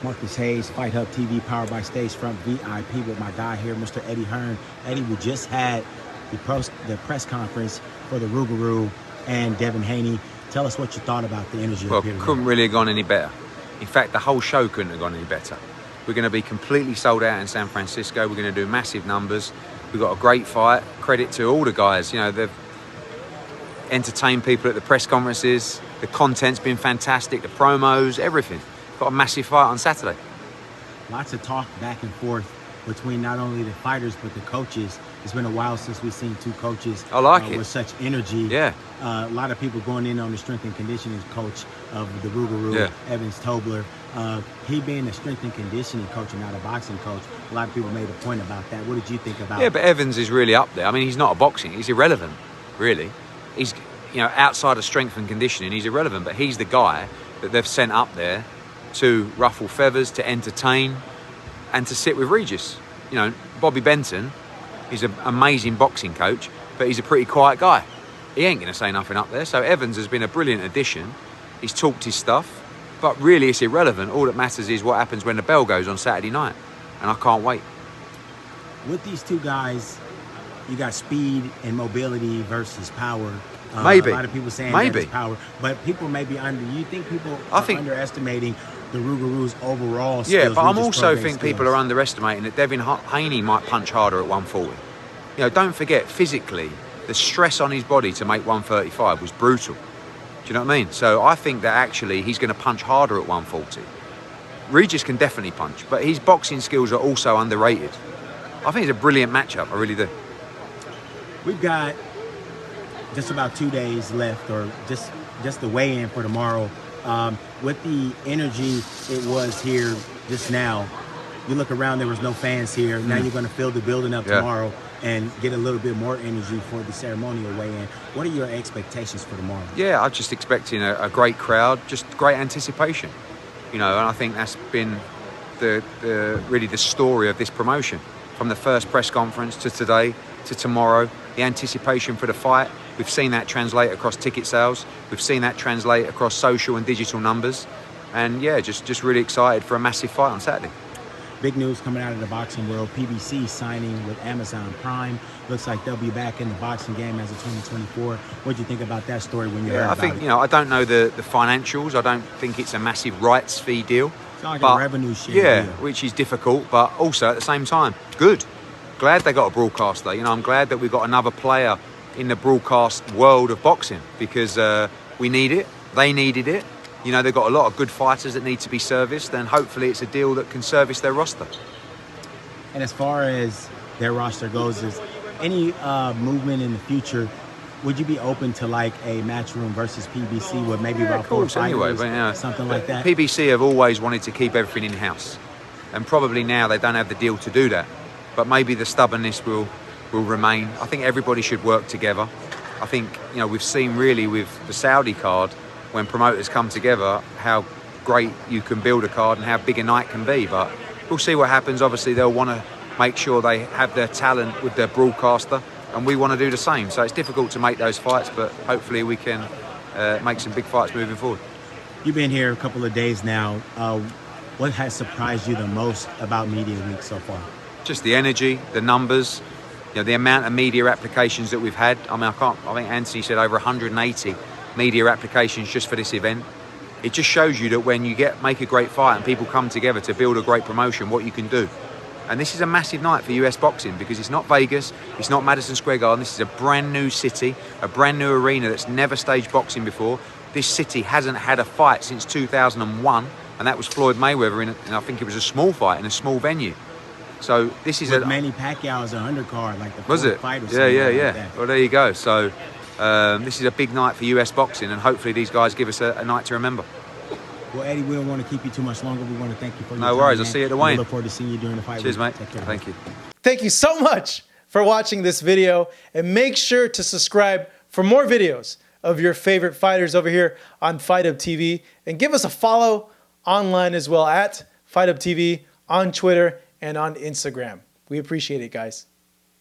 Marcus Hayes, Fight Hub TV, powered by Stagefront VIP, with my guy here, Mr. Eddie Hearn. Eddie, we just had the press conference for the Rougarou and Devin Haney. Tell us what you thought about the energy. Well, couldn't really have gone any better. In fact, the whole show couldn't have gone any better. We're going to be completely sold out in San Francisco. We're going to do massive numbers. We've got a great fight. Credit to all the guys. You know, they've entertained people at the press conferences. The content's been fantastic. The promos, everything. Got a massive fight on Saturday. Lots of talk back and forth between not only the fighters but the coaches. It's been a while since we've seen two coaches with such energy. Yeah. A lot of people going in on the strength and conditioning coach of the Rougarou, Evans Tobler. He being the strength and conditioning coach and not a boxing coach. A lot of people made a point about that. What did you think about? Yeah, but Evans is really up there. I mean, he's not a boxing. He's irrelevant, really. He's, you know, outside of strength and conditioning, he's irrelevant. But he's the guy that they've sent up there to ruffle feathers, to entertain, and to sit with Regis. You know, Bobby Benton, he's an amazing boxing coach, but he's a pretty quiet guy. He ain't going to say nothing up there. So Evans has been a brilliant addition. He's talked his stuff, but really it's irrelevant. All that matters is what happens when the bell goes on Saturday night, and I can't wait. With these two guys, you got speed and mobility versus power. Maybe. A lot of people saying maybe that's power, but people may be you think people are underestimating the Rougarou's overall skills? Yeah, but I'm also think people are underestimating that Devin Haney might punch harder at 140. You know, don't forget, physically, the stress on his body to make 135 was brutal. Do you know what I mean? So I think that actually he's going to punch harder at 140. Regis can definitely punch, but his boxing skills are also underrated. I think it's a brilliant matchup, I really do. We've got just about 2 days left, or just the weigh-in for tomorrow. With the energy it was here just now, you look around, there was no fans here. Now you're going to fill the building up tomorrow and get a little bit more energy for the ceremonial weigh-in. What are your expectations for tomorrow? Yeah, I'm just expecting a great crowd, just great anticipation. You know, and I think that's been really the story of this promotion. From the first press conference to today to tomorrow, the anticipation for the fight. We've seen that translate across ticket sales. We've seen that translate across social and digital numbers. And yeah, just really excited for a massive fight on Saturday. Big news coming out of the boxing world. PBC signing with Amazon Prime. Looks like they'll be back in the boxing game as of 2024. What do you think about that story when you heard about it? You know, I don't know the financials. I don't think it's a massive rights fee deal. It's not like a revenue share deal. Which is difficult, but also at the same time, good. Glad they got a broadcaster. You know, I'm glad that we've got another player in the broadcast world of boxing, because we need it. They needed it. You know, they've got a lot of good fighters that need to be serviced, and hopefully it's a deal that can service their roster. And as far as their roster goes, is any movement in the future, would you be open to like a Matchroom versus PBC with maybe about 4 fighters, something like that? PBC have always wanted to keep everything in-house, and probably now they don't have the deal to do that. But maybe the stubbornness will remain. I think everybody should work together. I think, you know, we've seen really with the Saudi card, when promoters come together, how great you can build a card and how big a night can be. But we'll see what happens. Obviously, they'll want to make sure they have their talent with their broadcaster, and we want to do the same. So it's difficult to make those fights, but hopefully we can make some big fights moving forward. You've been here a couple of days now. What has surprised you the most about Media Week so far? Just the energy, the numbers, you know, the amount of media applications that we've had. I mean, I think Anthony said over 180 media applications just for this event. It just shows you that when you make a great fight and people come together to build a great promotion, what you can do. And this is a massive night for US boxing, because it's not Vegas, it's not Madison Square Garden. This is a brand new city, a brand new arena that's never staged boxing before. This city hasn't had a fight since 2001, and that was Floyd Mayweather in I think it was a small fight in a small venue. So this is Manny Pacquiao as an undercard, like the fourth fight or something. Yeah. Like that. Well, there you go. So this is a big night for US boxing, and hopefully these guys give us a night to remember. Well, Eddie, we don't want to keep you too much longer. We want to thank you for your time. No worries. I'll see you at the weigh-in. We look forward to seeing you during the fight. Cheers, mate. Take care. Thank you. Thank you so much for watching this video, and make sure to subscribe for more videos of your favorite fighters over here on Fight Hub TV, and give us a follow online as well at Fight Hub TV on Twitter and on Instagram. We appreciate it, guys.